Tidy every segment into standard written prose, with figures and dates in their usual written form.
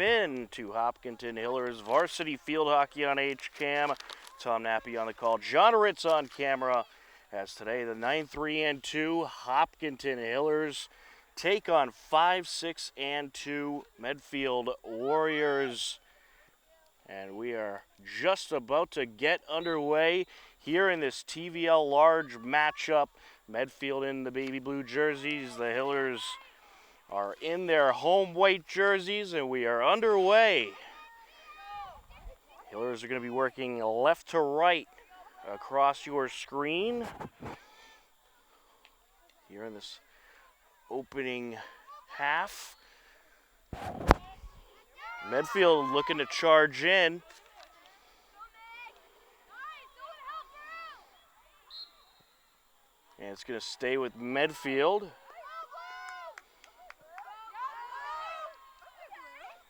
in to Hopkinton Hillers Varsity Field Hockey on HCAM. Tom Nappy on the call. John Ritz on camera. As today, the 9-3-2 Hopkinton Hillers take on 5-6-2 Medfield Warriors. And we are just about to get underway here in this TVL large matchup. Medfield in the baby blue jerseys. The Hillers are in their home white jerseys, and we are underway. Hillers are going to be working left to right across your screen here in this opening half. Medfield looking to charge in. And it's going to stay with Medfield.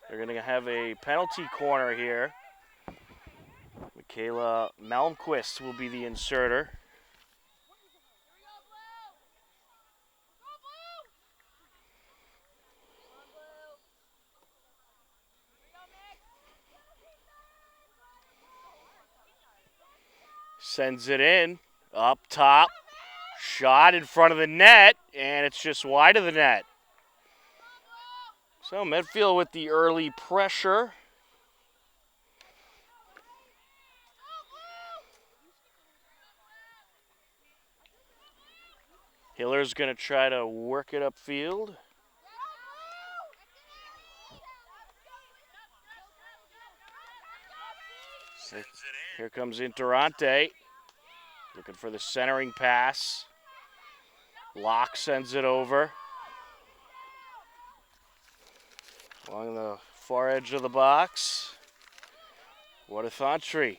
They're going to have a penalty corner here. Michaela Malmquist will be the inserter. Sends it in, up top, shot in front of the net, and it's just wide of the net. So Medfield with the early pressure. Hiller's going to try to work it upfield. Here comes Interante, looking for the centering pass. Locke sends it over. Along the far edge of the box. Waterthantry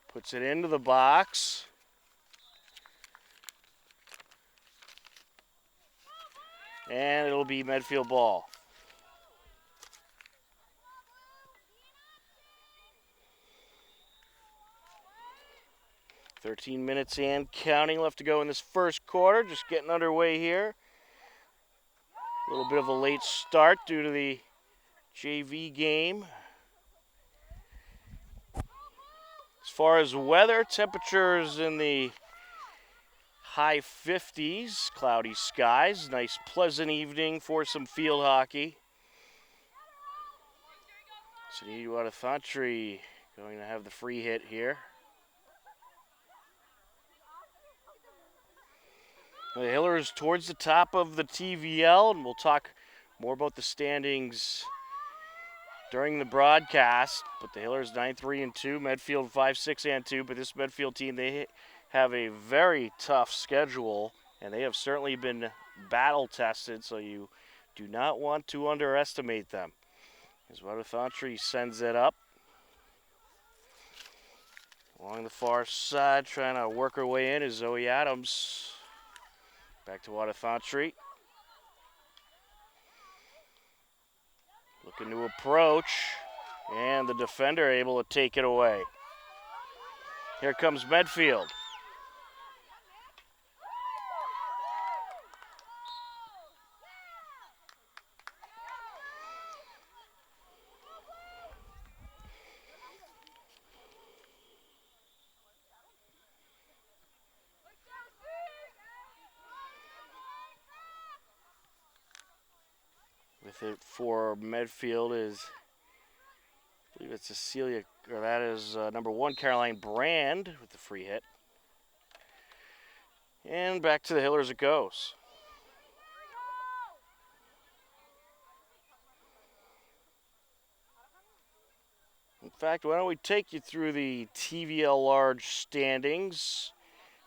puts it into the box. And it'll be Medfield ball. "13 minutes and counting left to go in this first quarter. Just getting underway here. A little bit of a late start due to the JV game. As far as weather, temperatures in the high 50s, cloudy skies, nice pleasant evening for some field hockey. City Waterthantry going to have the free hit here. The Hillers towards the top of the TVL, and we'll talk more about the standings during the broadcast. But the Hillers 9-3-2, Medfield 5-6-2. But this Medfield team, they have a very tough schedule, and they have certainly been battle tested, so you do not want to underestimate them. As Waterthantry sends it up along the far side, trying to work her way in is Zoe Adams. Back to Waterthantry. Looking to approach, and the defender able to take it away. Here comes Medfield. With it for Medfield is, I believe it's Cecilia, or that is number 1, Caroline Brand with the free hit. And back to the Hillers it goes. In fact, why don't we take you through the TVL large standings.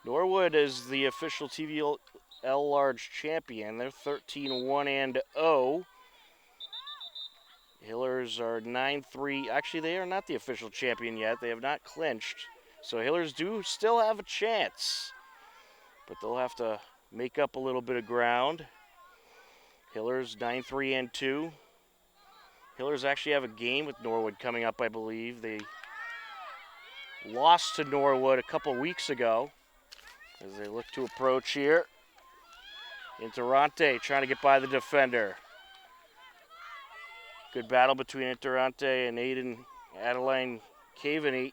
Norwood is the official TVL large champion. They're 13-1-0. Hillers are 9-3. Actually, they are not the official champion yet. They have not clinched. So Hillers do still have a chance. But they'll have to make up a little bit of ground. Hillers 9-3-2. Hillers actually have a game with Norwood coming up, I believe. They lost to Norwood a couple weeks ago as they look to approach here. Interante trying to get by the defender. Good battle between Interante and Adeline Caveney.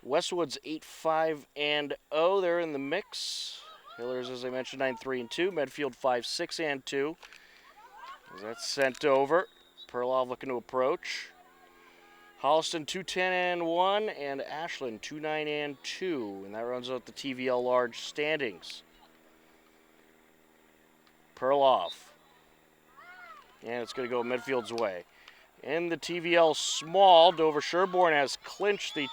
Westwood's 8-5-0. They're in the mix. Hillers, as I mentioned, 9-3-2. Medfield 5-6-2. As that's sent over. Perlov looking to approach. Holliston 2-10-1 and Ashland 2-9-2. And that runs out the TVL large standings. Perlov. And it's going to go Medfield's way. In the TVL small, Dover Sherborne has clinched the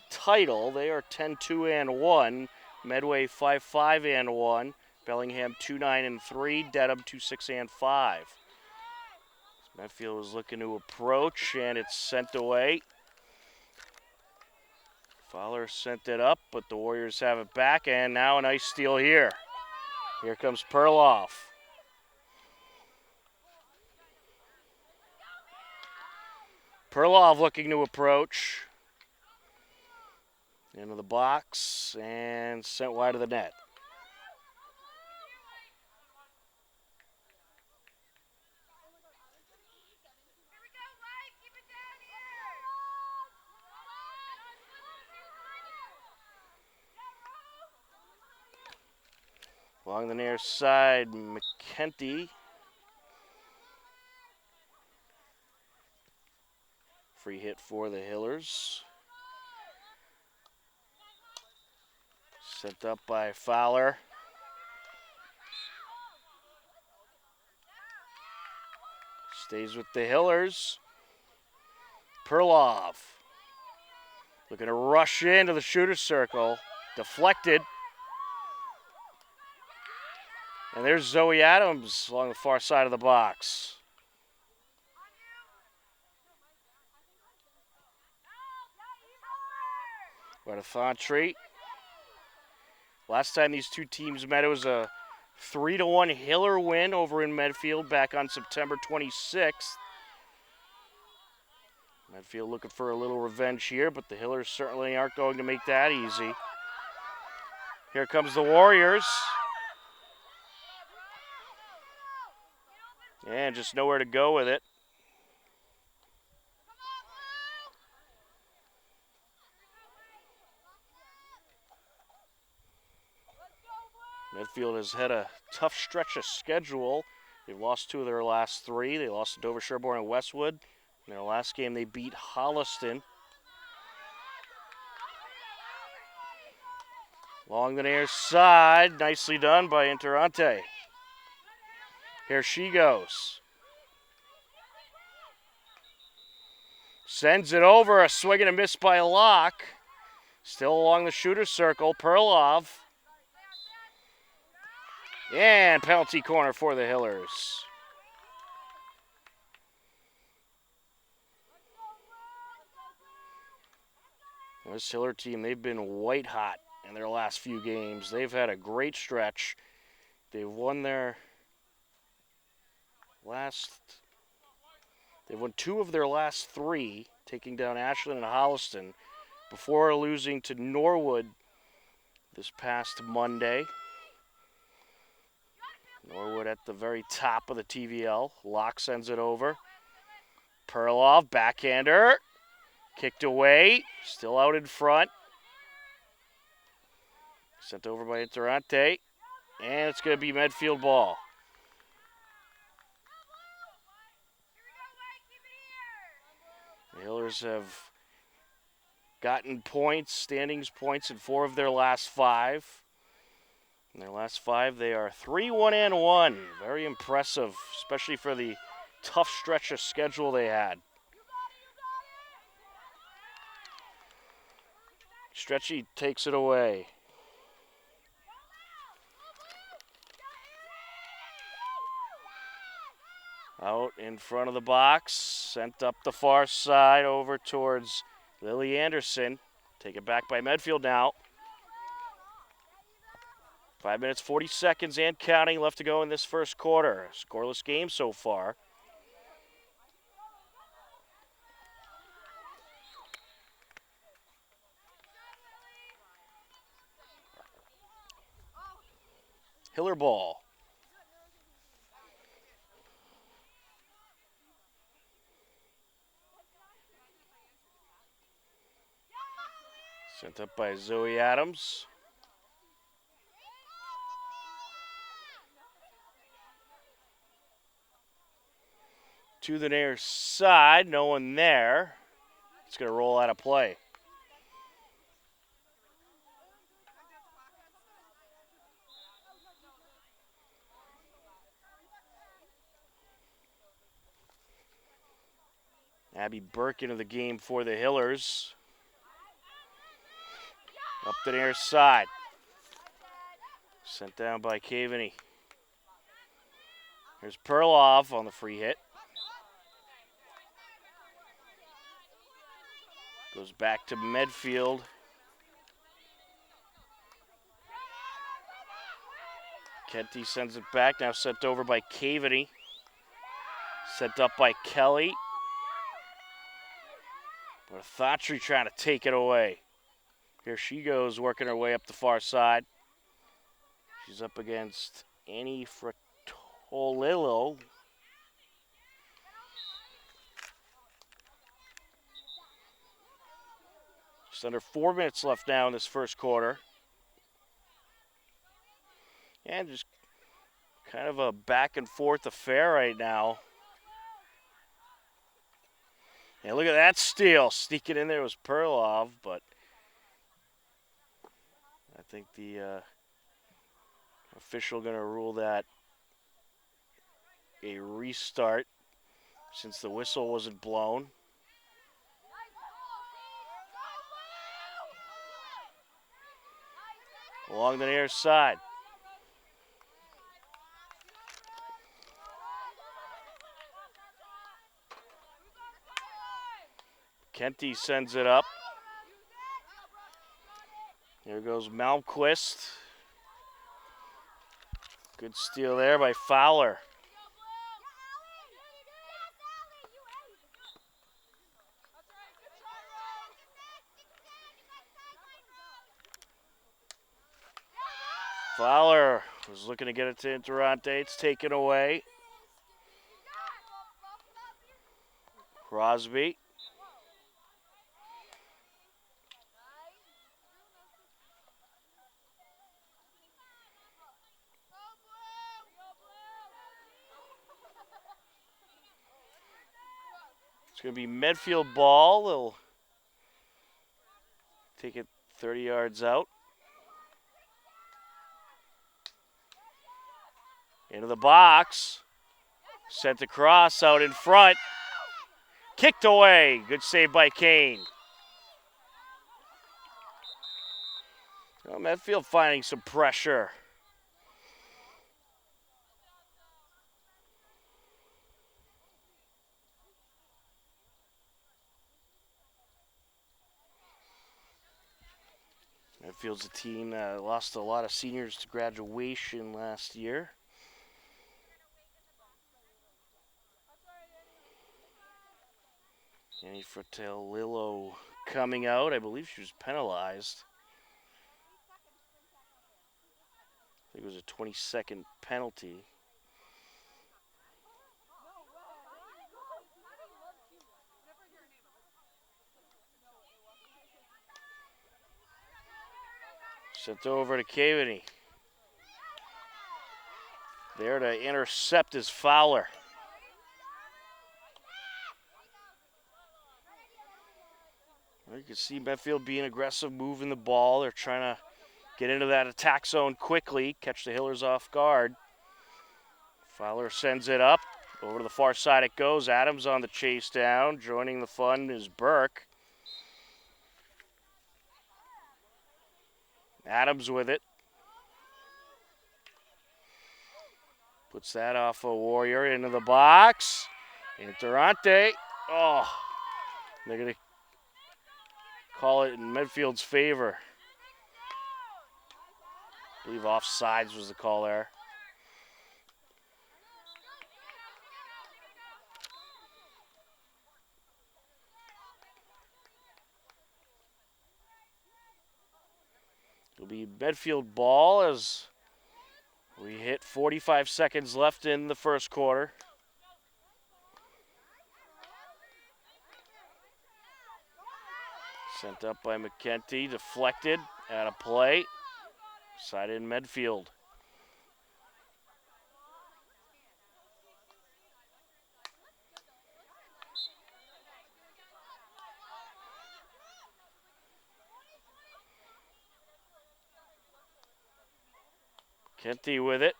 title. They are 10-2-1. Medway 5-5-1. Bellingham 2-9-3. Dedham 2-6-5. Medfield is looking to approach, and it's sent away. Fowler sent it up, but the Warriors have it back, and now a nice steal here. Here comes Perlov. Perlov looking to approach. Into the box, and sent wide of the net. Along the near side, McKenty. Free hit for the Hillers. Sent up by Fowler. Stays with the Hillers. Perlov. Looking to rush into the shooter's circle. Deflected. And there's Zoe Adams along the far side of the box. What a Thantry. Last time these two teams met, it was a 3-1 Hiller win over in Medfield back on September 26th. Medfield looking for a little revenge here, but the Hillers certainly aren't going to make that easy. Here comes the Warriors. And just nowhere to go with it. Medfield has had a tough stretch of schedule. They've lost 2 of their last 3. They lost to Dover Sherborne and Westwood. In their last game, they beat Holliston. Along the near side, nicely done by Interante. Here she goes. Sends it over, a swing and a miss by Locke. Still along the shooter's circle, Perlov. And penalty corner for the Hillers. This Hiller team, they've been white hot in their last few games. They've had a great stretch. They've won 2 of their last 3, taking down Ashland and Holliston, before losing to Norwood this past Monday. Norwood at the very top of the TVL. Locke sends it over. Perlov, backhander. Kicked away. Still out in front. Sent over by Interante. And it's going to be Medfield ball. The Hillers have gotten points, standings points in 4 of their last 5. In their last 5, they are 3-1-1. Very impressive, especially for the tough stretch of schedule they had. Stretchy takes it away. Out in front of the box, sent up the far side over towards Lily Anderson. Taken back by Medfield now. 5 minutes, 40 seconds and counting left to go in this first quarter. Scoreless game so far. Hiller ball. Sent up by Zoe Adams. To the near side, no one there. It's going to roll out of play. Abby Burke into the game for the Hillers. Up the near side. Sent down by Caveney. Here's Perloff on the free hit. Goes back to Medfield. Kenty sends it back. Now sent over by Caveney. Sent up by Kelly. But Thotry trying to take it away. Here she goes, working her way up the far side. She's up against Annie Fratolillo. Just under 4 minutes left now in this first quarter. And just kind of a back and forth affair right now. And look at that steal. Sneaking in there was Perlov, but I think the official going to rule that a restart since the whistle wasn't blown. Along the near side. Kenty sends it up. There goes Malmquist. Good steal there by Fowler. Fowler was looking to get it to Interante. It's taken away. Crosby. It's going to be Medfield ball. They'll take it 30 yards out. Into the box. Sent across out in front. Kicked away. Good save by Kane. Well, Medfield finding some pressure. Medfield's a team that lost a lot of seniors to graduation last year. Annie Fratelillo coming out. I believe she was penalized. I think it was a 20-second penalty. Sent over to Caveney. There to intercept is Fowler. Well, you can see Medfield being aggressive, moving the ball. They're trying to get into that attack zone quickly, catch the Hillers off guard. Fowler sends it up. Over to the far side it goes. Adams on the chase down. Joining the fun is Burke. Adams with it. Puts that off a Warrior into the box. Interante. Oh, they're going to call it in Medfield's favor. I believe offsides was the call there. It'll be Medfield ball as we hit 45 seconds left in the first quarter. Sent up by McKenty, deflected, out of play. Side in Medfield. McKenty with it.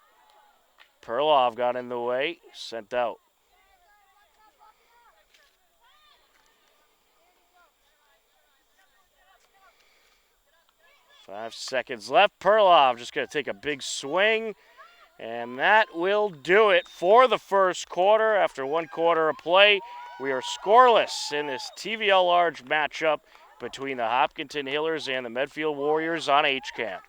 Perlov got in the way, sent out. Five seconds left. Perlov just going to take a big swing, and that will do it for the first quarter. After 1 quarter of play, we are scoreless in this TVL Large matchup between the Hopkinton Hillers and the Medfield Warriors on HCAM.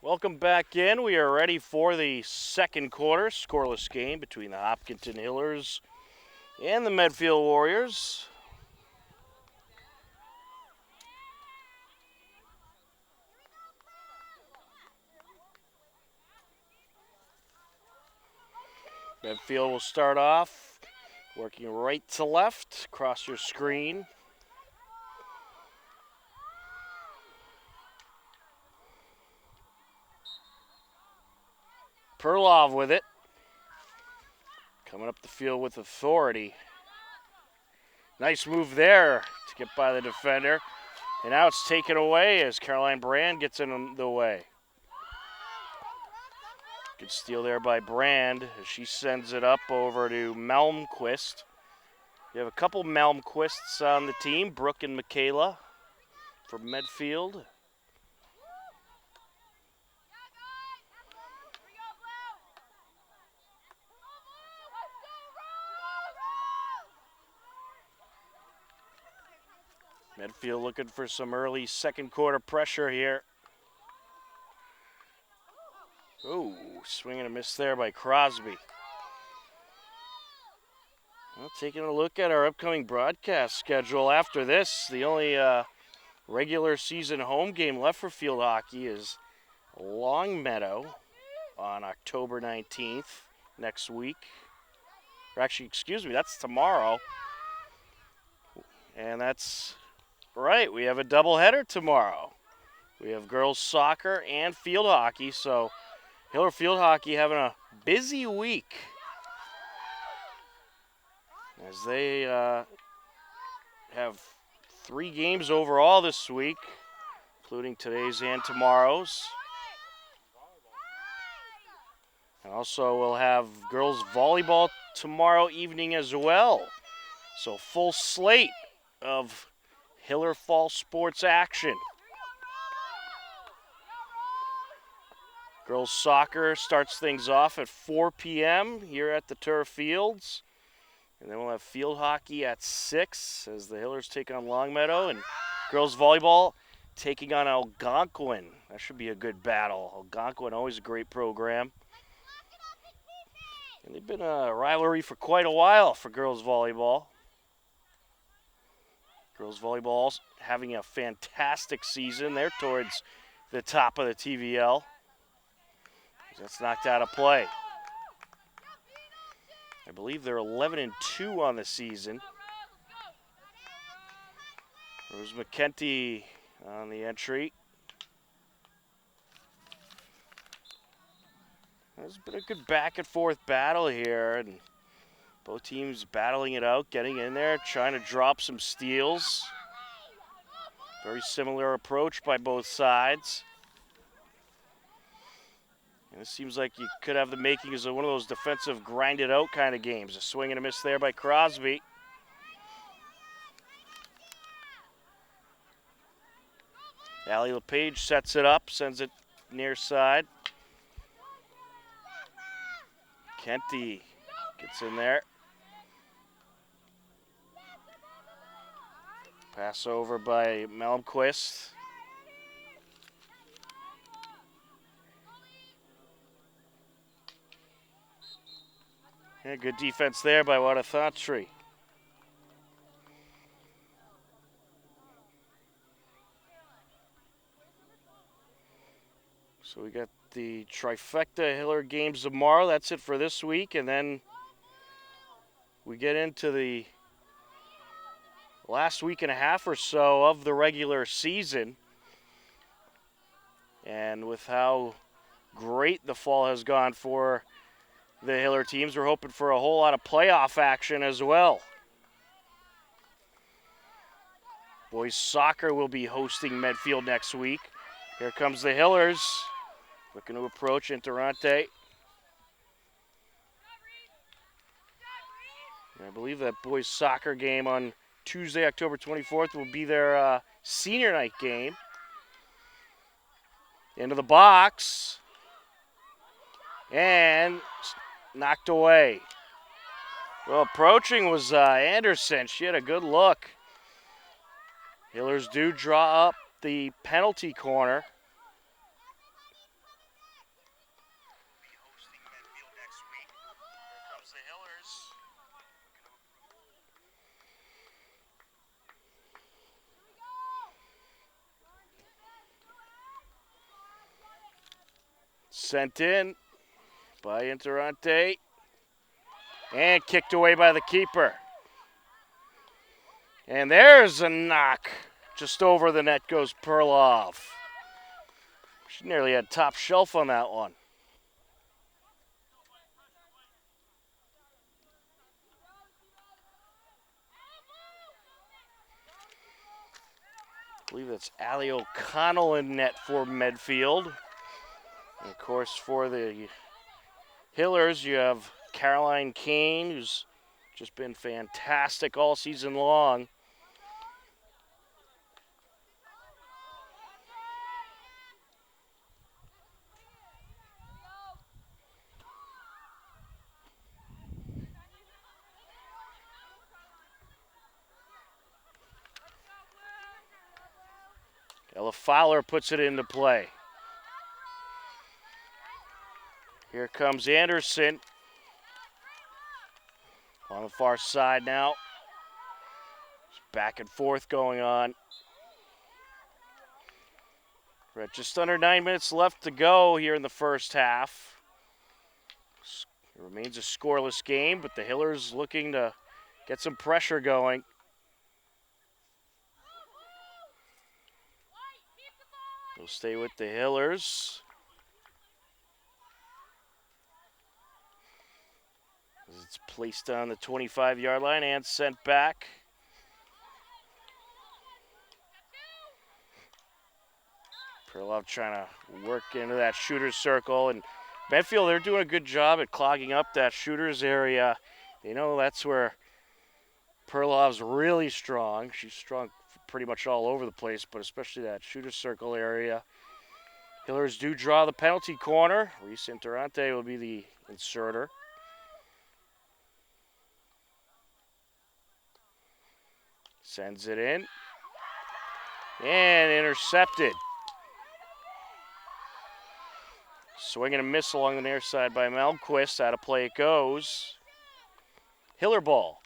Welcome back in. We are ready for the second quarter. Scoreless game between the Hopkinton Hillers and the Medfield Warriors. Medfield will start off working right to left across your screen. Perlov with it. Coming up the field with authority. Nice move there to get by the defender. And now it's taken away as Caroline Brand gets in the way. Good steal there by Brand as she sends it up over to Malmquist. You have a couple Malmquists on the team, Brooke and Michaela from Medfield. Medfield looking for some early second quarter pressure here. Ooh, swing and a miss there by Crosby. Well, taking a look at our upcoming broadcast schedule after this, the only regular season home game left for field hockey is Longmeadow on October 19th next week. Or actually, excuse me, that's tomorrow. And that's right, we have a doubleheader tomorrow. We have girls soccer and field hockey, so Hiller field hockey having a busy week as they have 3 games overall this week, including today's and tomorrow's. And also we'll have girls volleyball tomorrow evening as well. So full slate of Hiller Fall sports action. Girls soccer starts things off at 4 p.m. here at the Turf Fields. And then we'll have field hockey at 6 as the Hillers take on Longmeadow. And girls volleyball taking on Algonquin. That should be a good battle. Algonquin, always a great program. And they've been a rivalry for quite a while for girls volleyball. Girls volleyball having a fantastic season. They're towards the top of the TVL. That's knocked out of play. I believe they're 11-2 on the season. Rose McKenty on the entry. There's been a good back and forth battle here, and both teams battling it out, getting in there, trying to drop some steals. Very similar approach by both sides. And it seems like you could have the makings of one of those defensive grinded out kind of games. A swing and a miss there by Crosby. Allie LePage sets it up, sends it near side. Kenty gets in there. Pass over by Malmquist. Yeah, good defense there by Watathatri. So we got the trifecta Hiller games tomorrow. That's it for this week. And then we get into the last week and a half or so of the regular season. And with how great the fall has gone for the Hiller teams, we're hoping for a whole lot of playoff action as well. Boys soccer will be hosting Medfield next week. Here comes the Hillers, looking to approach Interante. I believe that boys soccer game on Tuesday, October 24th will be their senior night game. Into the box. And knocked away. Well, approaching was Anderson. She had a good look. Hillers do draw up the penalty corner. Sent in by Interante. And kicked away by the keeper. And there's a knock. Just over the net goes Perlov. She nearly had top shelf on that one. I believe that's Allie O'Connell in net for Medfield. And of course, for the Hillers, you have Caroline Kane, who's just been fantastic all season long. Ella Fowler puts it into play. Here comes Anderson. On the far side now. Back and forth going on. We're at just under 9 minutes left to go here in the first half. It remains a scoreless game, but the Hillers looking to get some pressure going. We'll stay with the Hillers. As it's placed on the 25-yard line and sent back. Perlov trying to work into that shooter's circle. And Medfield, they're doing a good job at clogging up that shooter's area. They know that's where Perlov's really strong. She's strong pretty much all over the place, but especially that shooter's circle area. Hillers do draw the penalty corner. Reese Interante will be the inserter. Sends it in. And intercepted. Swing and a miss along the near side by Malmquist. Out of play it goes. Hiller ball.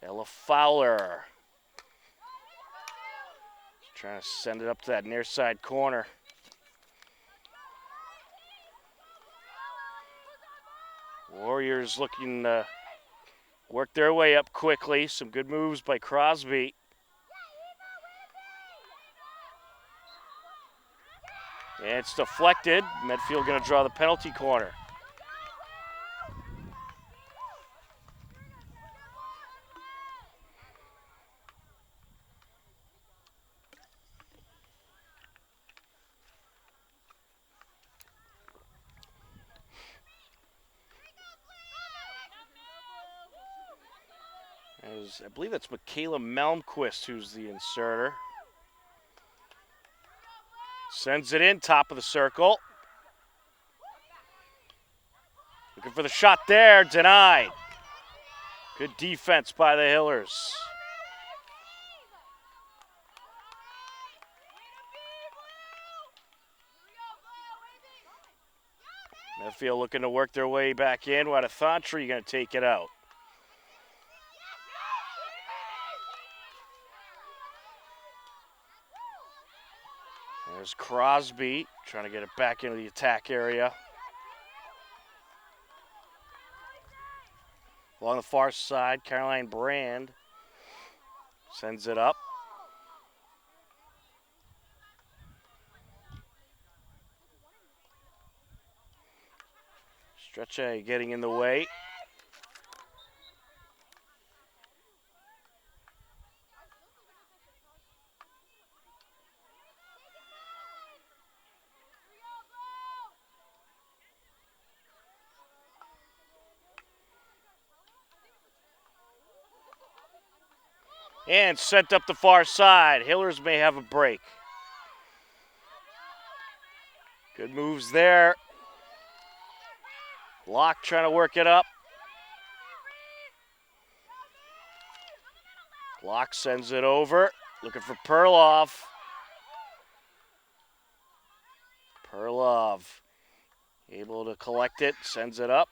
Ella Fowler. Trying to send it up to that near side corner. Warriors looking to work their way up quickly. Some good moves by Crosby. And it's deflected. Medfield going to draw the penalty corner. I believe that's Michaela Malmquist who's the inserter. Sends it in, top of the circle. Looking for the shot there, denied. Good defense by the Hillers. Medfield looking to work their way back in. Wadafantry going to take it out. There's Crosby trying to get it back into the attack area. Along the far side, Caroline Brand sends it up. Stretche getting in the way. And sent up the far side. Hillers may have a break. Good moves there. Locke trying to work it up. Locke sends it over. Looking for Perloff. Perlov able to collect it. Sends it up.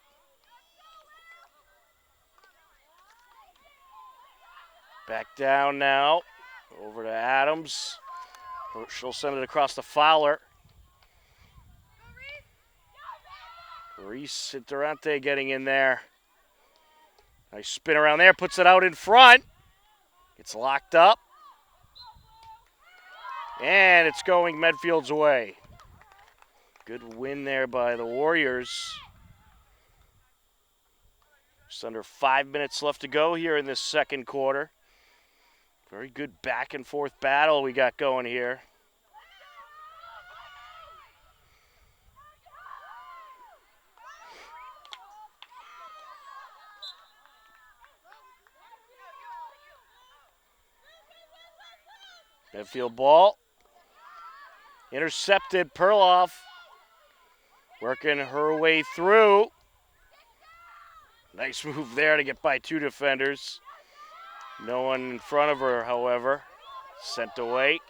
Back down now. Over to Adams. She'll send it across to Fowler. Reese Interante getting in there. Nice spin around there. Puts it out in front. It's locked up. And it's going Medfield's way. Good win there by the Warriors. Just under 5 minutes left to go here in this second quarter. Very good back and forth battle we got going here. Medfield ball. Intercepted. Perloff working her way through. Nice move there to get by two defenders. No one in front of her, however. Sent away.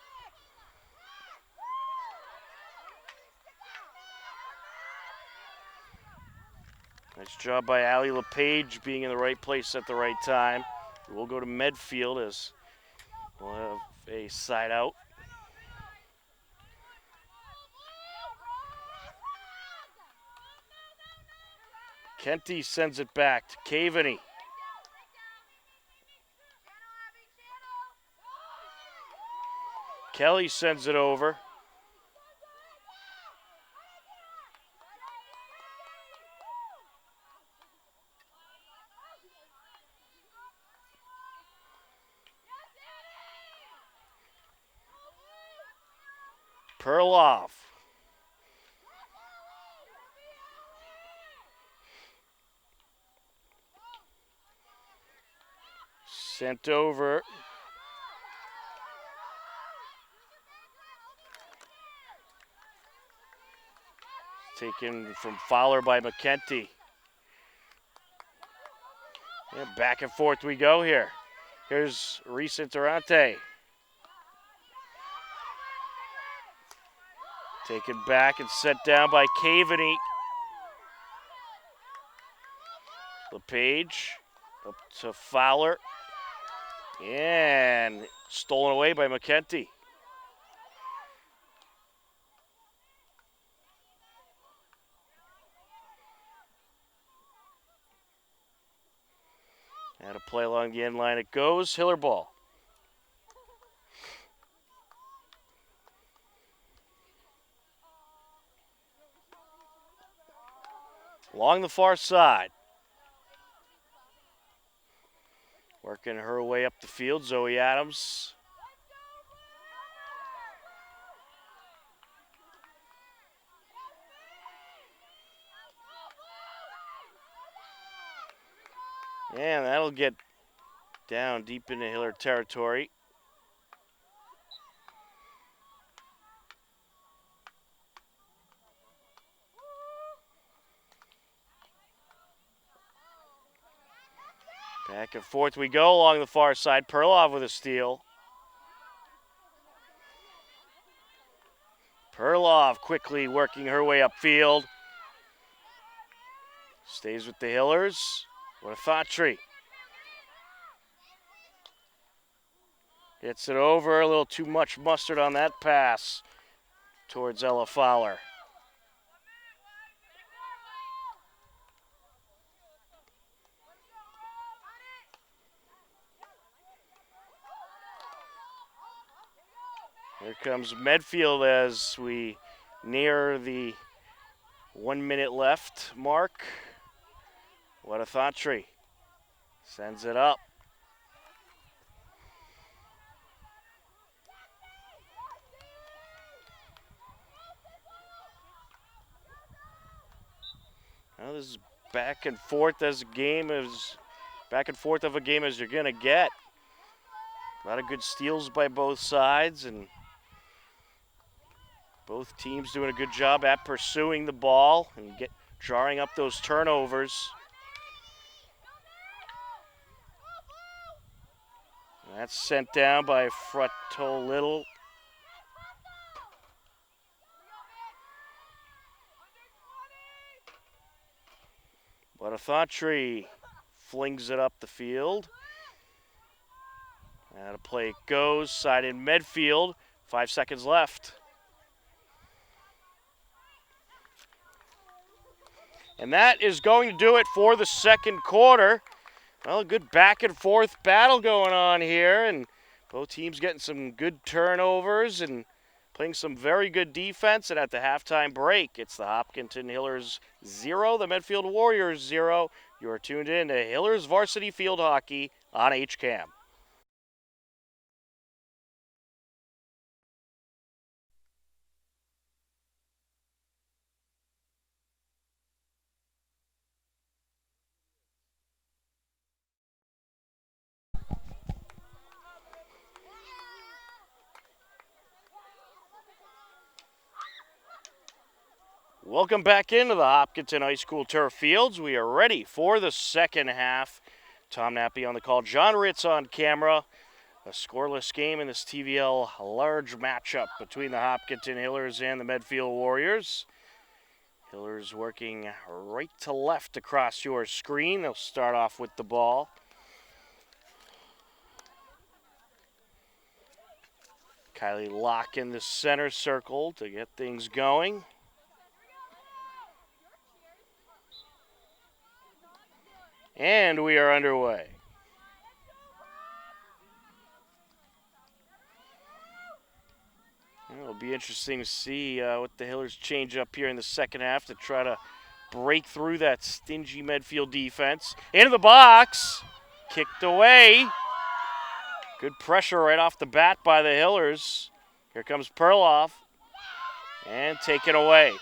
Nice job by Allie LePage being in the right place at the right time. We'll go to Medfield as we'll have a side out. Kenty sends it back to Caveney. Kelly sends it over. Perloff. Sent over. Taken from Fowler by McKenty. And back and forth we go here. Here's Reese Interante. Taken back and set down by Caveney. LePage up to Fowler. And stolen away by McKenty. And a play along the end line it goes. Hiller ball. Along the far side. Working her way up the field, Zoe Adams. And that'll get down deep into Hiller territory. Back and forth we go along the far side. Perlov with a steal. Perlov quickly working her way upfield. Stays with the Hillers. What a thought tree. Gets it over. A little too much mustard on that pass towards Ella Fowler. Here comes Medfield as we near the 1 minute left mark. What a thought tree. Sends it up. Well, this is back and forth as a game as back and forth of a game as you're gonna get. A lot of good steals by both sides, and both teams doing a good job at pursuing the ball and jarring up those turnovers. That's sent down by Frutto Little. But a thought tree flings it up the field. And a play goes, side in Medfield. 5 seconds left. And that is going to do it for the second quarter. Well, a good back and forth battle going on here, and both teams getting some good turnovers and playing some very good defense. And at the halftime break, it's the Hopkinton Hillers 0, the Medfield Warriors 0. You are tuned in to Hillers Varsity Field Hockey on HCAM. Welcome back into the Hopkinton High School turf fields. We are ready for the second half. Tom Nappy on the call, John Ritz on camera. A scoreless game in this TVL large matchup between the Hopkinton Hillers and the Medfield Warriors. Hillers working right to left across your screen. They'll start off with the ball. Kylie Locke in the center circle to get things going. And we are underway. It'll be interesting to see what the Hillers change up here in the second half to try to break through that stingy Medfield defense. Into the box. Kicked away. Good pressure right off the bat by the Hillers. Here comes Perloff. And taken away.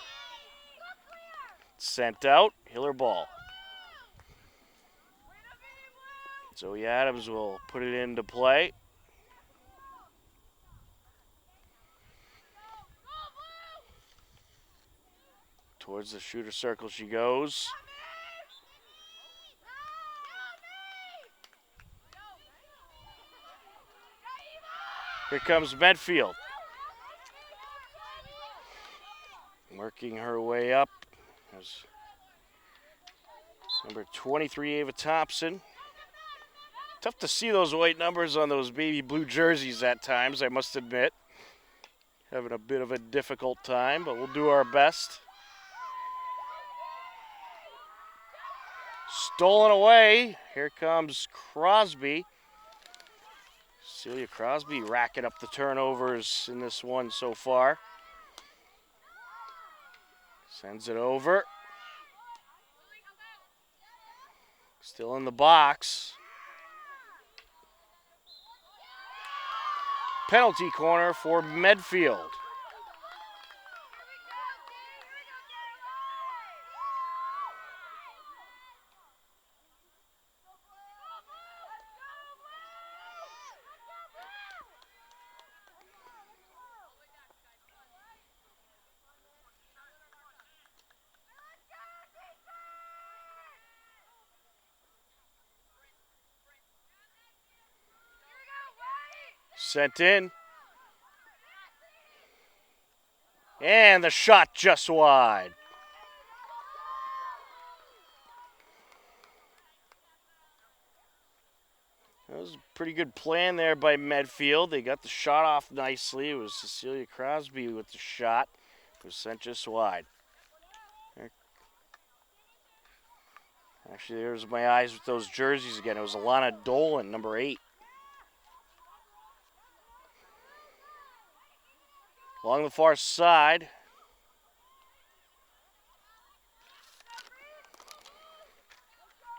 Sent out. Hiller ball. Zoe Adams will put it into play. Towards the shooter circle she goes. Here comes Medfield. Working her way up. There's number 23, Ava Thompson. Tough to see those white numbers on those baby blue jerseys at times, I must admit. Having a bit of a difficult time, but we'll do our best. Stolen away. Here comes Crosby. Celia Crosby racking up the turnovers in this one so far. Sends it over. Still in the box. Penalty corner for Medfield. Sent in. And the shot just wide. That was a pretty good plan there by Medfield. They got the shot off nicely. It was Cecilia Crosby with the shot. It was sent just wide. Actually, there's my eyes with those jerseys again. It was Alana Dolan, number 8. Along the far side.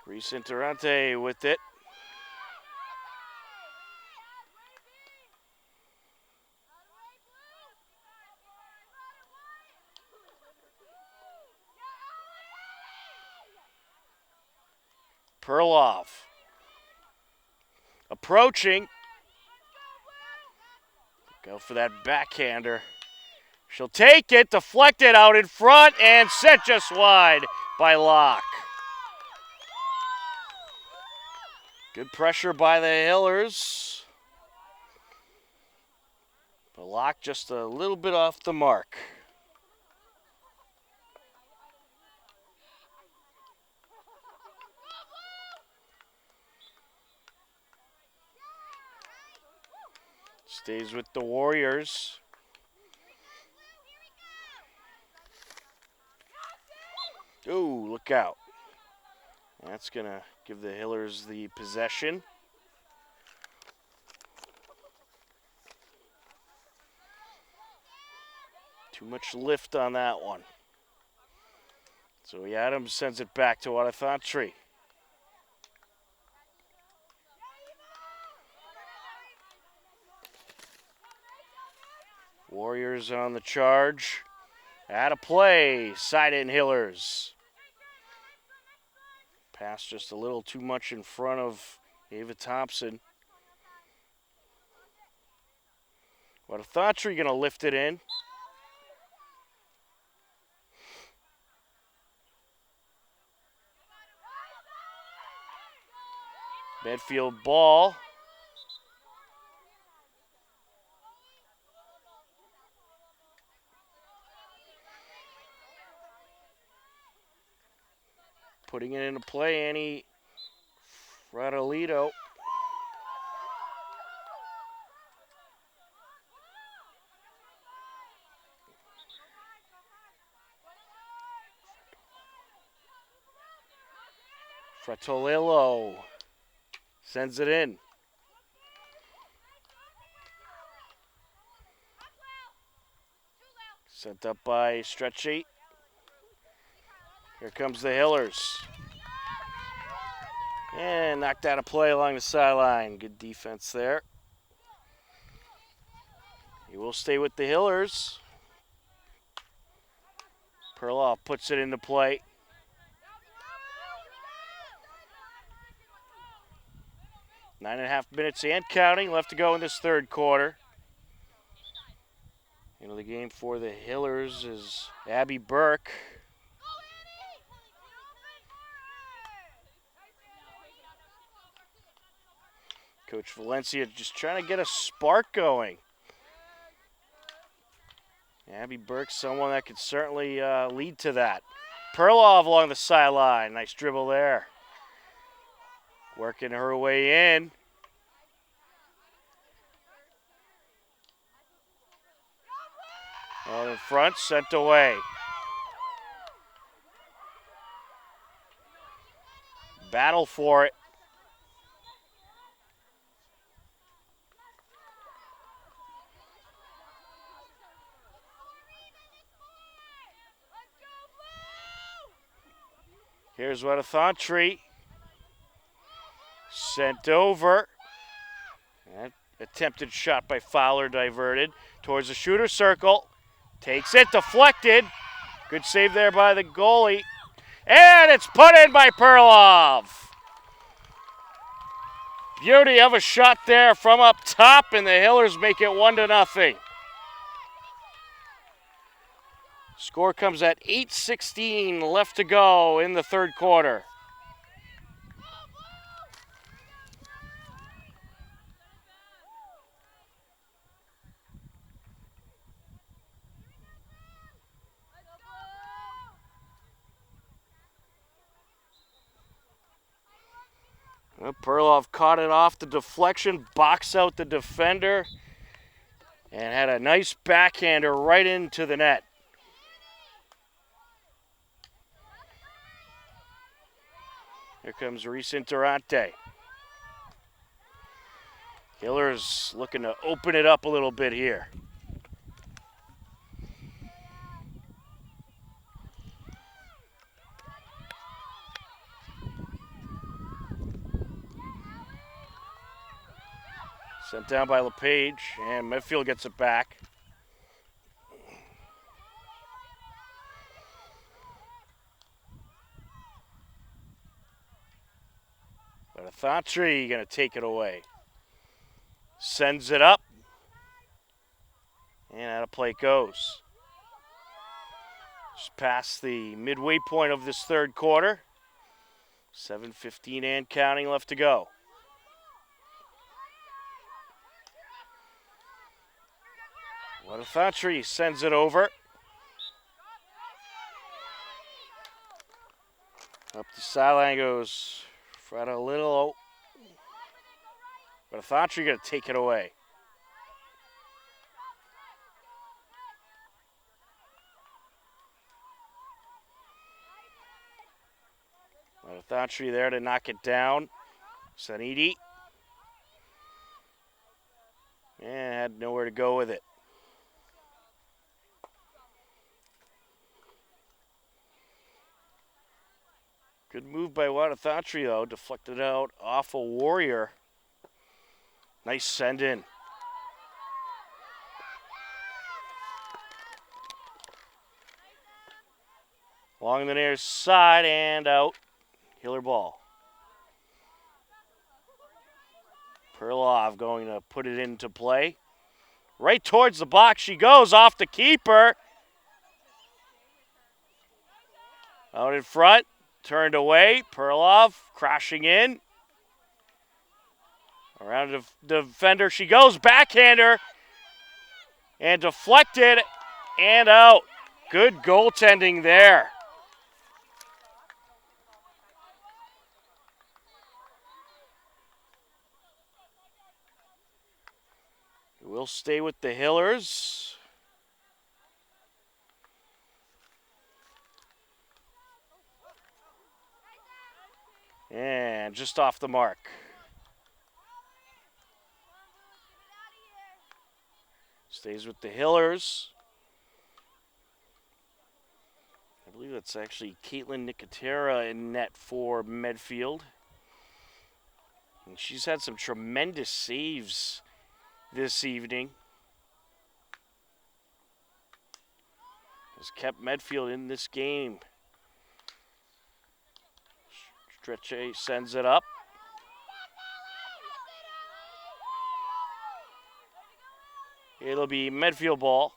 Reese Interante with it. Perloff. Approaching. Go for that backhander. She'll take it, deflect it out in front, and set just wide by Locke. Good pressure by the Hillers. But Locke just a little bit off the mark. Stays with the Warriors. Ooh, look out. That's going to give the Hillers the possession. Too much lift on that one. So Adams sends it back to Watathatri. Warriors on the charge. Out of play, side in Hillers. Pass just a little too much in front of Ava Thompson. Watathatri going to lift it in. Medfield ball. Putting it into play, Annie Fratolito. Fratolillo sends it in. Sent up by Stretchy. Here comes the Hillers. And knocked out a play along the sideline. Good defense there. He will stay with the Hillers. Perloff puts it into play. 9.5 minutes and counting left to go in this third quarter. Into the game for the Hillers is Abby Burke. Coach Valencia just trying to get a spark going. Abby Burke, someone that could certainly lead to that. Perloff along the sideline. Nice dribble there. Working her way in. Out in front, sent away. Battle for it. Here's Watathatri. Sent over. That attempted shot by Fowler diverted towards the shooter circle. Takes it, deflected. Good save there by the goalie. And it's put in by Perloff. Beauty of a shot there from up top, and the Hillers make it 1-0. Score comes at 8:16 left to go in the third quarter. Well, Perloff caught it off the deflection, boxed out the defender, and had a nice backhander right into the net. Here comes Reese Interante. Hillers looking to open it up a little bit here. Sent down by LePage, and Medfield gets it back. But Athantri going to take it away. Sends it up. And out of play it goes. Just past the midway point of this third quarter. 7:15 and counting left to go. Athantri sends it over. Up the sideline goes Freda Little. But Athantri going to take it away. Athantri there to knock it down. Sanidi. And had nowhere to go with it. Good move by Athantri, though. Deflected out off a Warrior. Nice send in. Along the near side and out. Hiller ball. Perlov going to put it into play. Right towards the box she goes, off the keeper. Out in front, turned away. Perlov crashing in. Around the defender she goes, backhander. And deflected and out. Good goaltending there. We'll stay with the Hillers. And just off the mark. Stays with the Hillers. I believe that's actually Caitlin Nicotera in net for Medfield. And she's had some tremendous saves this evening. Has kept Medfield in this game. Stretche sends it up. It'll be Medfield ball.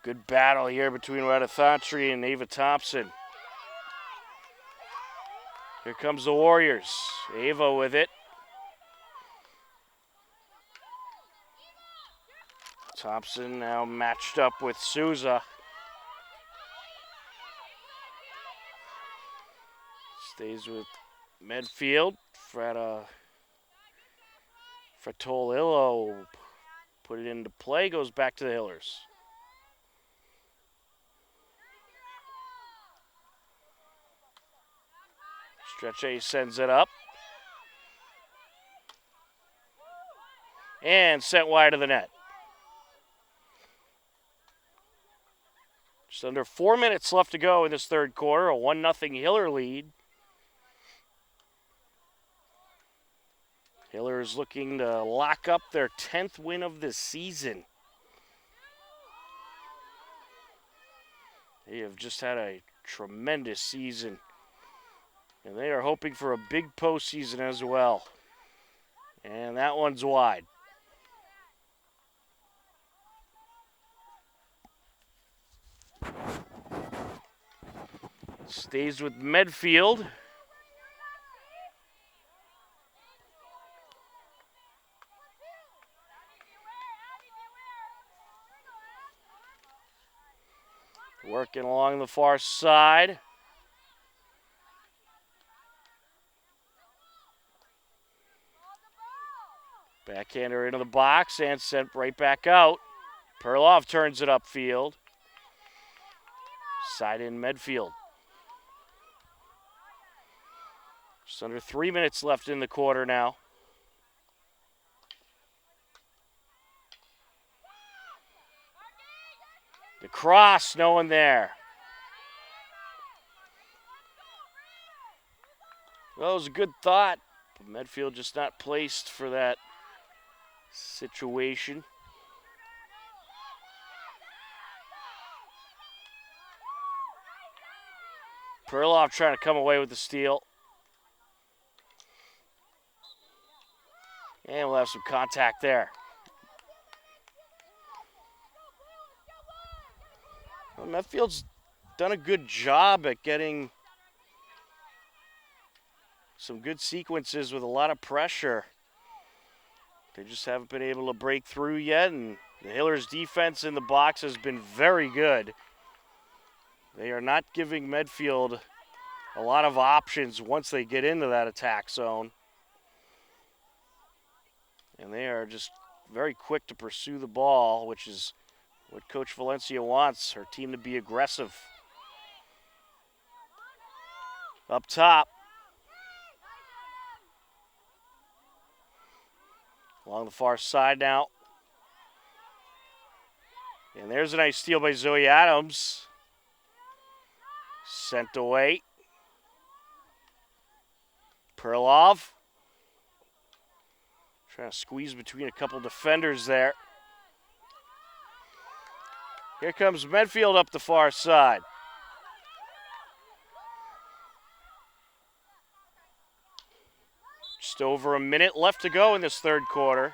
Good battle here between Athantri and Ava Thompson. Here comes the Warriors. Ava with it. Thompson now matched up with Souza. Stays with Medfield. Fratolillo put it into play, goes back to the Hillers. Stretche sends it up. And sent wide of the net. Just under 4 minutes left to go in this third quarter. A 1-0 Hiller lead. Hillers looking to lock up their 10th win of the season. They have just had a tremendous season. And they are hoping for a big postseason as well. And that one's wide. Stays with Medfield. Working along the far side. Backhander into the box and sent right back out. Perloff turns it upfield. Side in Medfield. Just under 3 minutes left in the quarter now. The cross, no one there. Well, it was a good thought, but Medfield just not placed for that situation. Perloff trying to come away with the steal. And we'll have some contact there. Well, Medfield's done a good job at getting some good sequences with a lot of pressure. They just haven't been able to break through yet, and the Hillers' defense in the box has been very good. They are not giving Medfield a lot of options once they get into that attack zone. And they are just very quick to pursue the ball, which is what Coach Valencia wants, her team to be aggressive. Up top. Along the far side now. And there's a nice steal by Zoe Adams. Sent away. Perloff. Trying to squeeze between a couple defenders there. Here comes Medfield up the far side. Just over a minute left to go in this third quarter.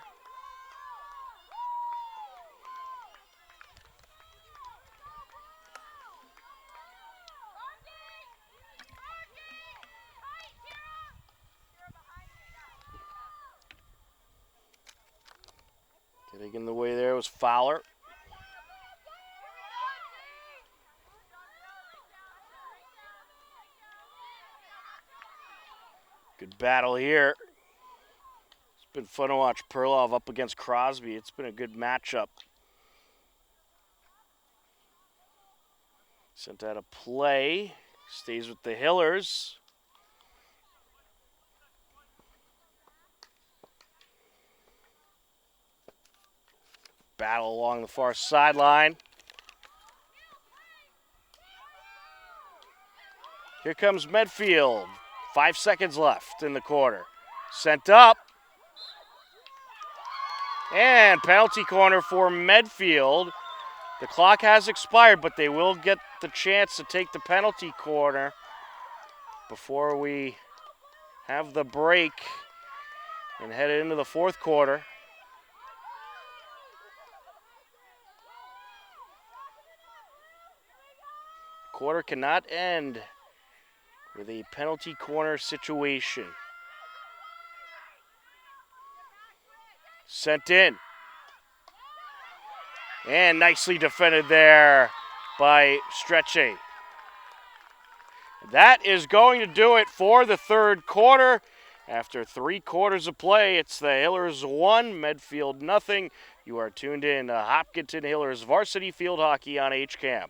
Getting in the way there was Fowler. Good battle here. It's been fun to watch Perloff up against Crosby. It's been a good matchup. Sent out a play. Stays with the Hillers. Battle along the far sideline. Here comes Medfield. 5 seconds left in the quarter. Sent up. And penalty corner for Medfield. The clock has expired, but they will get the chance to take the penalty corner before we have the break and head into the fourth quarter. Quarter cannot end with a penalty corner situation. Sent in. And nicely defended there by Strecce. That is going to do it for the third quarter. After 3 quarters of play, it's the Hillers 1, Medfield nothing. You are tuned in to Hopkinton Hillers Varsity Field Hockey on HCAM.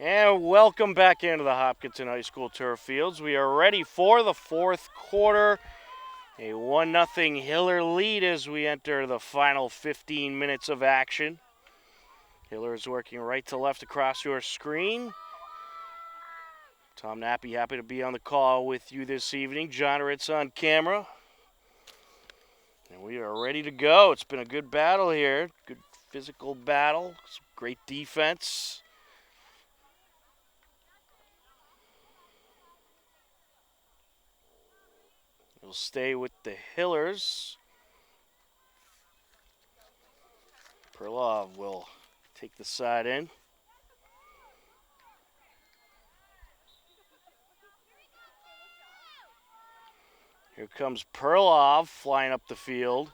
And welcome back into the Hopkinton High School turf fields. We are ready for the fourth quarter. A 1-0 Hiller lead as we enter the final 15 minutes of action. Hiller is working right to left across your screen. Tom Nappy, happy to be on the call with you this evening. John Ritz on camera. And we are ready to go. It's been a good battle here. Good physical battle. Some great defense. We'll stay with the Hillers. Perlov will take the side in. Here comes Perlov flying up the field.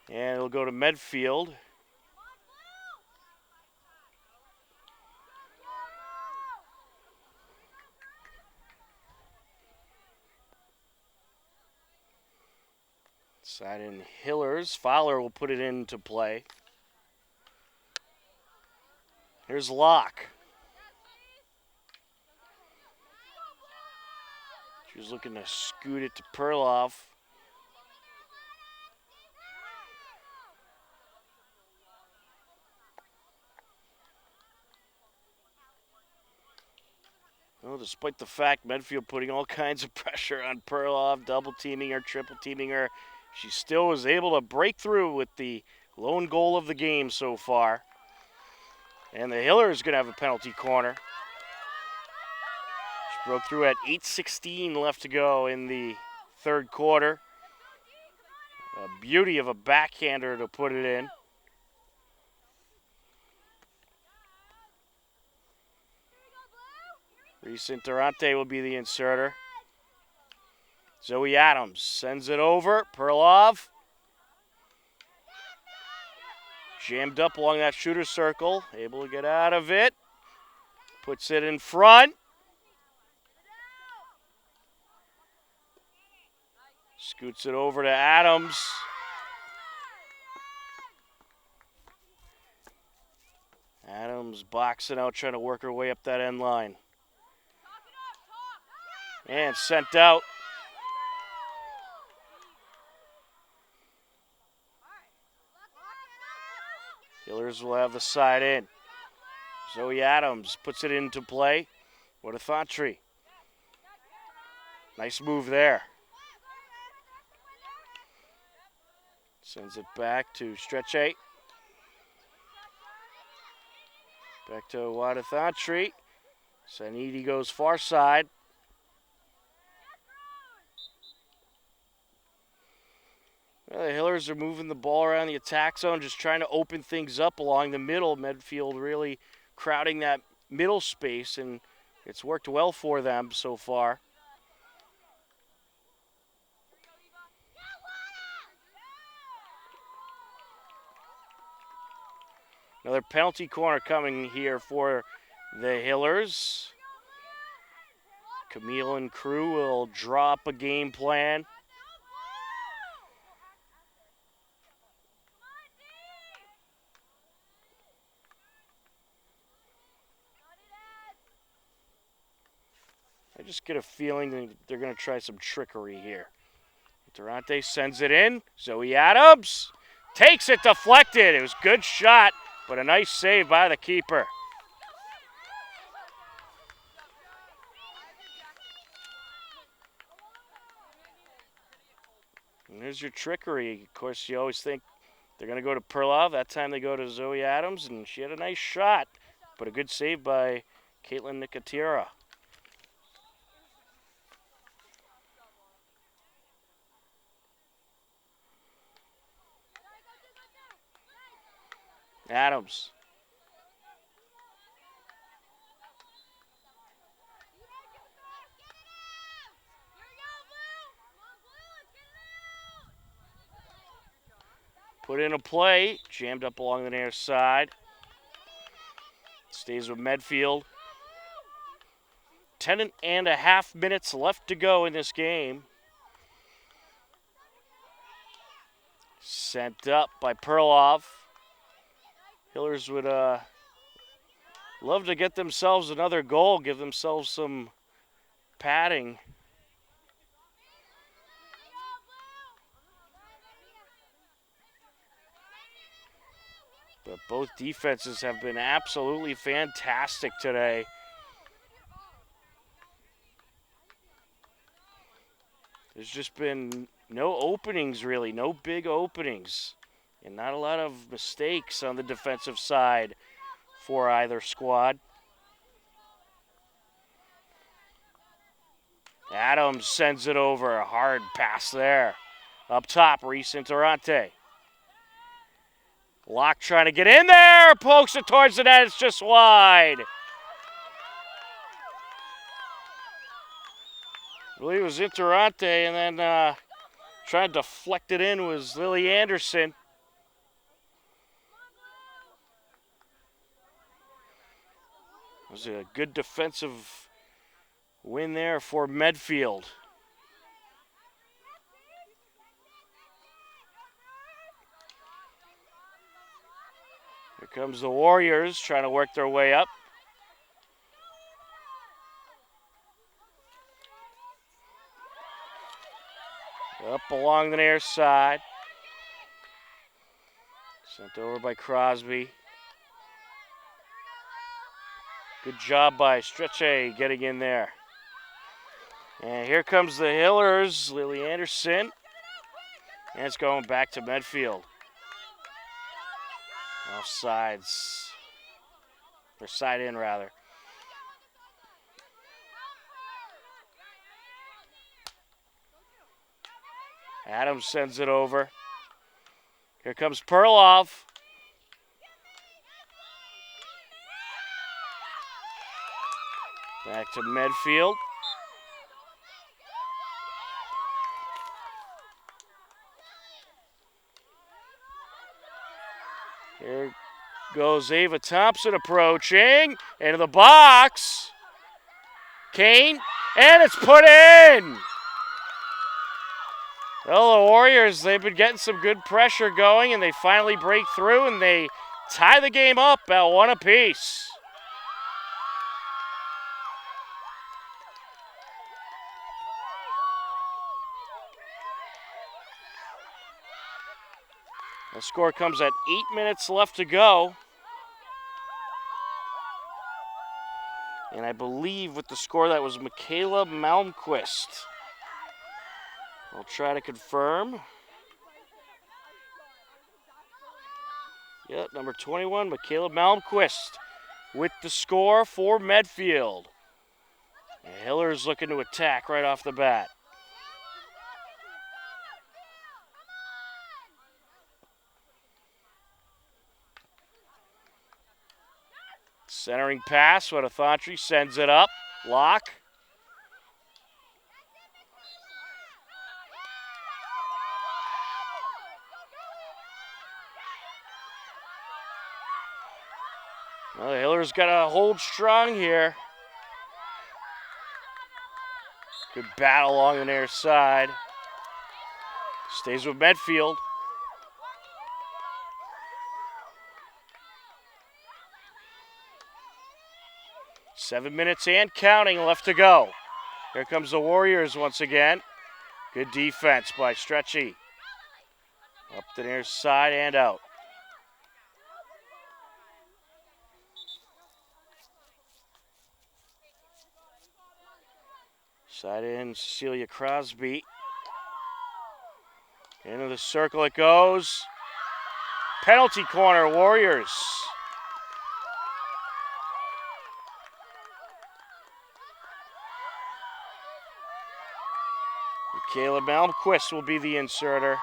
And it'll go to Medfield. Side in Hillers. Fowler will put it into play. Here's Locke. She was looking to scoot it to Perlov. Well, despite the fact Medfield putting all kinds of pressure on Perlov, double teaming her, triple teaming her, she still was able to break through with the lone goal of the game so far. And the Hillers going to have a penalty corner. She broke through at 8:16 left to go in the third quarter. A beauty of a backhander to put it in. Reese Interante will be the inserter. Zoe Adams sends it over. Perlov. Jammed up along that shooter's circle. Able to get out of it. Puts it in front. Scoots it over to Adams. Adams boxing out, trying to work her way up that end line. And sent out. Hillers will have the side in. Zoe Adams puts it into play. What a Thantry. Nice move there. Sends it back to Stretche. Back to Wadathantry. Sanidi goes far side. Well, the Hillers are moving the ball around the attack zone, just trying to open things up along the middle. Medfield really crowding that middle space, and it's worked well for them so far. Another penalty corner coming here for the Hillers. Camille and crew will draw up a game plan. I just get a feeling that they're going to try some trickery here. Durante sends it in. Zoe Adams takes it deflected. It was a good shot, but a nice save by the keeper. And there's your trickery. Of course, you always think they're going to go to Perlov. That time they go to Zoe Adams, and she had a nice shot, but a good save by Caitlin Nicotera. Adams. Put in a play, jammed up along the near side. Stays with Medfield. 10.5 minutes left to go in this game. Sent up by Perlov. Hillers would love to get themselves another goal, give themselves some padding. But both defenses have been absolutely fantastic today. There's just been no openings, really, no big openings, and not a lot of mistakes on the defensive side for either squad. Adams sends it over, a hard pass there. Up top, Reese Interante. Locke trying to get in there, pokes it towards the net, it's just wide. I believe it was Interante, and then trying to deflect it in was Lily Anderson. It was a good defensive win there for Medfield. Here comes the Warriors trying to work their way up. Up along the near side. Sent over by Crosby. Good job by Stretche getting in there. And here comes the Hillers, Lily Anderson. And it's going back to Medfield. Off sides. Or side in, rather. Adams sends it over. Here comes Perloff. Back to Medfield. Here goes Ava Thompson approaching. Into the box. Kane. And it's put in. Well, the Warriors, they've been getting some good pressure going, and they finally break through, and they tie the game up at 1 apiece. The score comes at 8 minutes left to go. And I believe with the score that was Michaela Malmquist. I'll try to confirm. Yep, number 21, Michaela Malmquist with the score for Medfield. And Hiller's looking to attack right off the bat. Centering pass, Wadathantri sends it up. Locke. Well, the Hillers got to hold strong here. Good battle along the near side. Stays with Medfield. Seven minutes and counting left to go. Here comes the Warriors once again. Good defense by Stretchy. Up the near side and out. Side in, Cecilia Crosby. Into the circle it goes. Penalty corner, Warriors. Michaela Malmquist will be the inserter.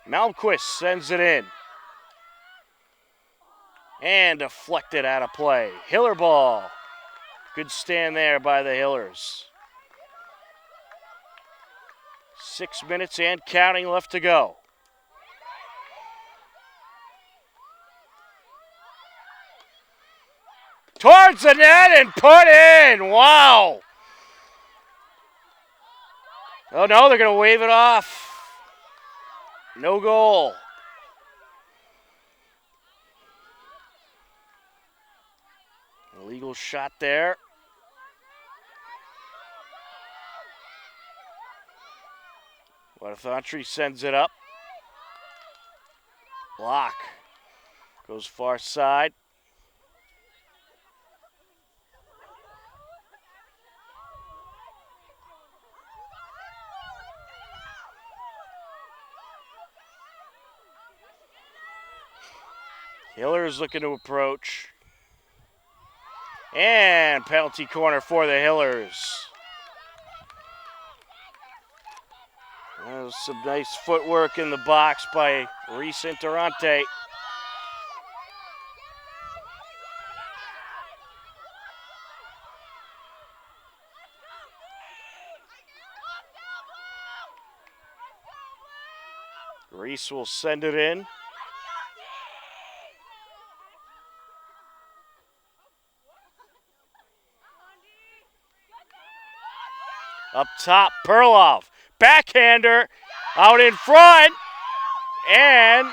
Malmquist sends it in. And deflected out of play. Hiller ball. Good stand there by the Hillers. 6 minutes and counting left to go. Towards the net and put in. Wow. Oh no, they're going to wave it off. No goal. Illegal shot there. Varsity sends it up. Block. Goes far side. Hillers looking to approach. And penalty corner for the Hillers. That was some nice footwork in the box by Reese Interante. Reese will send it in. Up top, Perloff. Backhander out in front. And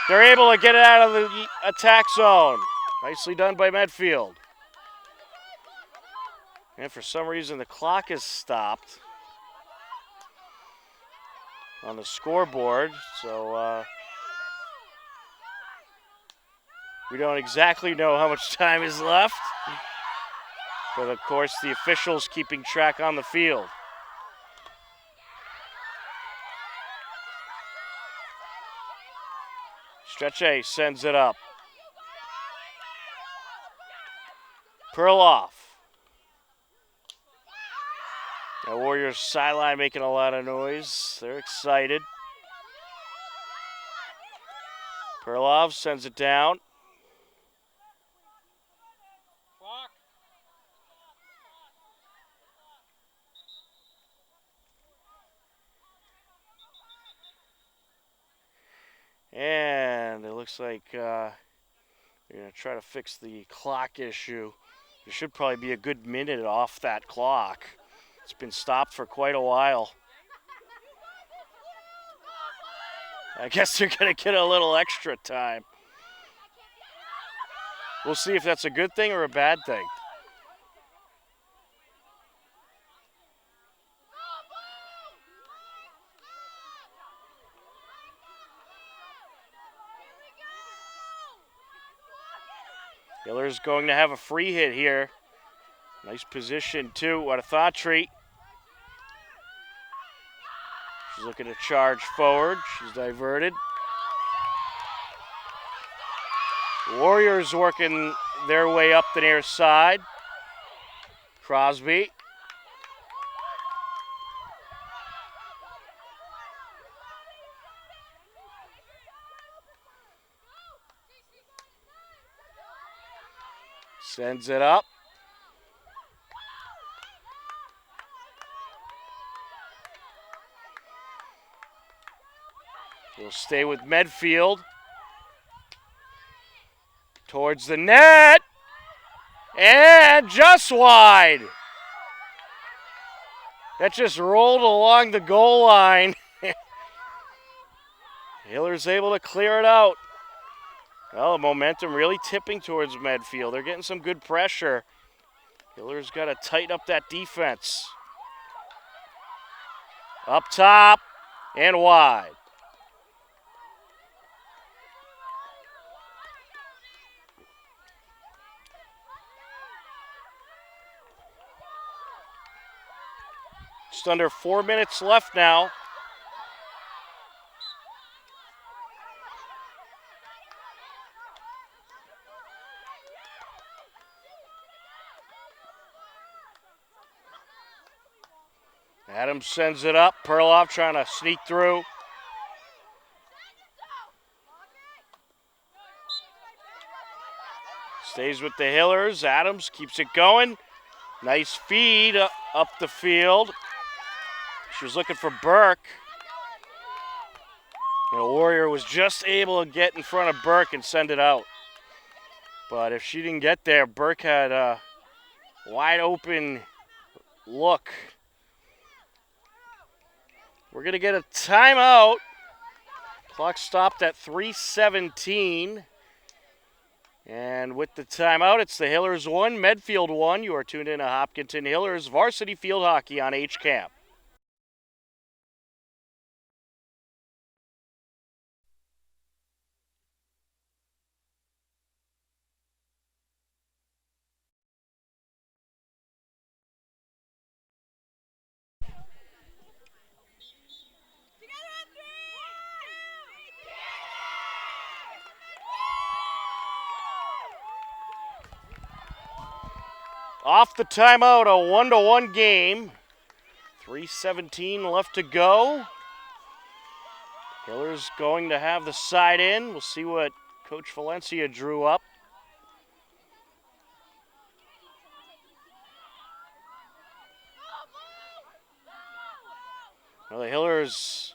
they're able to get it out of the attack zone. Nicely done by Medfield. And for some reason, the clock is stopped on the scoreboard. So we don't exactly know how much time is left. But of course, the officials keeping track on the field. Stretche sends it up. Perloff. The Warriors sideline making a lot of noise. They're excited. Perloff sends it down. And it looks like they're going to try to fix the clock issue. There should probably be a good minute off that clock. It's been stopped for quite a while. I guess they're going to get a little extra time. We'll see if that's a good thing or a bad thing. Hiller's going to have a free hit here. Nice position, too. What a thought treat. She's looking to charge forward. She's diverted. Warriors working their way up the near side. Crosby. Sends it up. We'll stay with Medfield. Towards the net. And just wide. That just rolled along the goal line. Hiller's able to clear it out. Well, the momentum really tipping towards Medfield. They're getting some good pressure. Hiller's got to tighten up that defense. Up top and wide. Just under 4 minutes left now. Adams sends it up. Perloff trying to sneak through. Stays with the Hillers. Adams keeps it going. Nice feed up the field. She was looking for Burke. The Warrior was just able to get in front of Burke and send it out. But if she didn't get there, Burke had a wide open look. We're going to get a timeout. Clock stopped at 3:17. And with the timeout, it's the Hillers 1, Medfield 1. You are tuned in to Hopkinton Hillers Varsity Field Hockey on HCAM. Off the timeout, a 1-1 game. 3:17 left to go. Hillers going to have the side in. We'll see what Coach Valencia drew up. Well, the Hillers,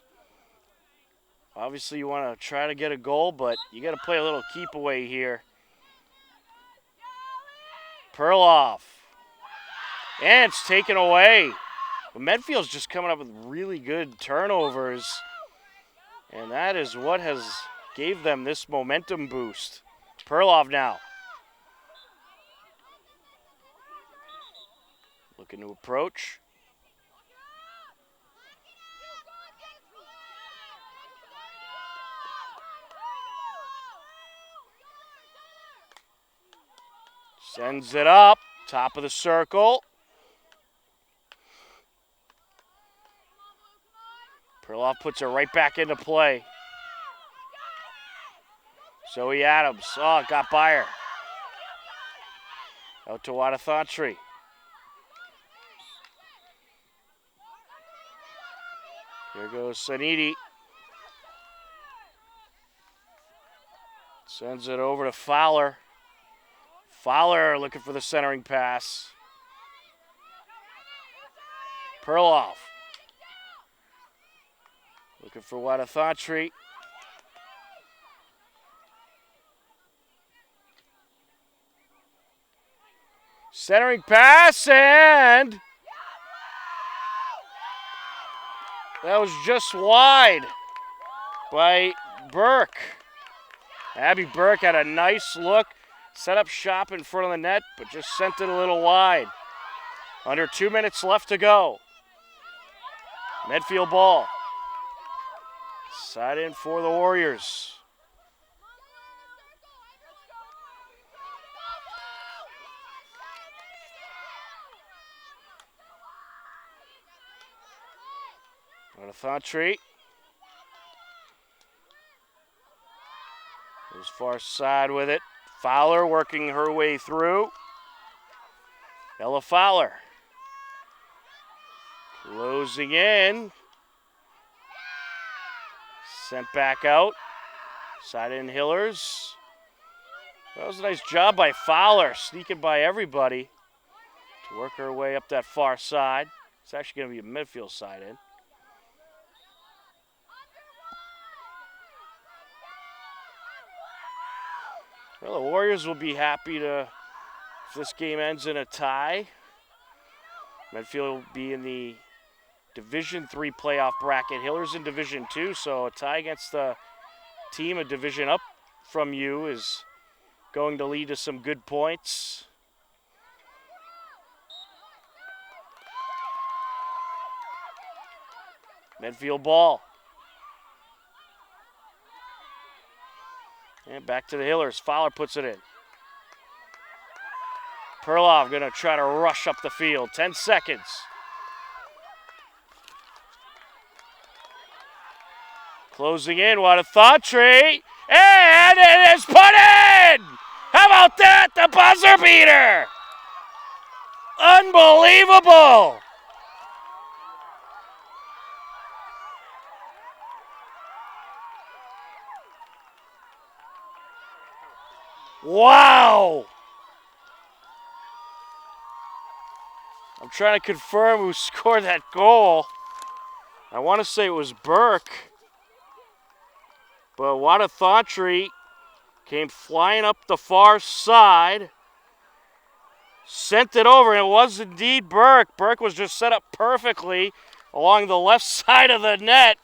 obviously you want to try to get a goal, but you got to play a little keep away here. Perloff. And it's taken away. But Medfield's just coming up with really good turnovers. And that is what has gave them this momentum boost. Perloff now. Looking to approach. Sends it up. Top of the circle. Perloff puts it right back into play. Zoe Adams. Oh, got by her. Out to Wadathantry. Here goes Sanidi. Sends it over to Fowler. Fowler looking for the centering pass. Perloff. Looking for Wadathantry. Centering pass, and that was just wide by Burke. Abby Burke had a nice look, set up shop in front of the net, but just sent it a little wide. Under 2 minutes left to go. Medfield ball. Side in for the Warriors. Wadathantry. Goes far side with it. Fowler working her way through. Ella Fowler. Closing in. Sent back out. Side in Hillers. That was a nice job by Fowler, sneaking by everybody to work her way up that far side. It's actually going to be a midfield side in. Well, the Warriors will be happy to, if this game ends in a tie. Medfield will be in the Division III playoff bracket. Hillers in Division II, so a tie against the team a division up from you is going to lead to some good points. Medfield ball. And back to the Hillers. Fowler puts it in. Perloff going to try to rush up the field. 10 seconds. Closing in, Wadathantry, and it is put in! How about that? The buzzer beater! Unbelievable! Wow! I'm trying to confirm who scored that goal. I want to say it was Burke. But Wadathantry came flying up the far side, sent it over, and it was indeed Burke. Burke was just set up perfectly along the left side of the net.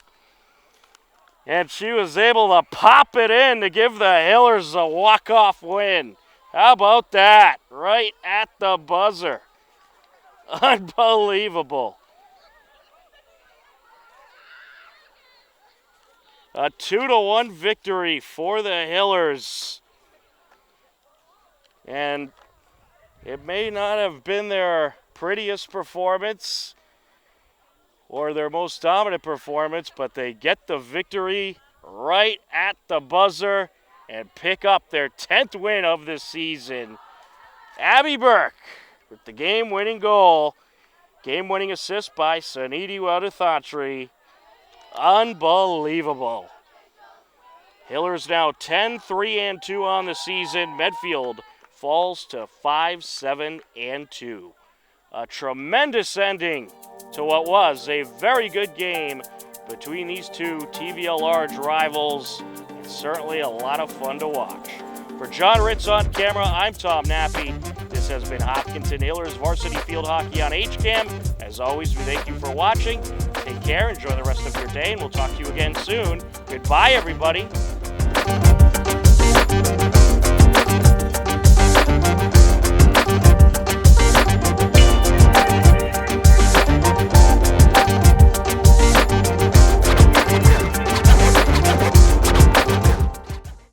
And she was able to pop it in to give the Hillers a walk-off win. How about that? Right at the buzzer. Unbelievable. A 2-1 victory for the Hillers. And it may not have been their prettiest performance or their most dominant performance, but they get the victory right at the buzzer and pick up their 10th win of the season. Abby Burke with the game-winning goal. Game-winning assist by Suniti Waduthantri. Unbelievable. Hillers now 10-3-2 on the season. Medfield falls to 5-7-2. A tremendous ending to what was a very good game between these two TVL large rivals. It's certainly a lot of fun to watch. For John Ritz on camera, I'm Tom Nappy. This has been Hopkinton Hillers Varsity Field Hockey on HCAM. As always, we thank you for watching. Take care, enjoy the rest of your day, and we'll talk to you again soon. Goodbye, everybody.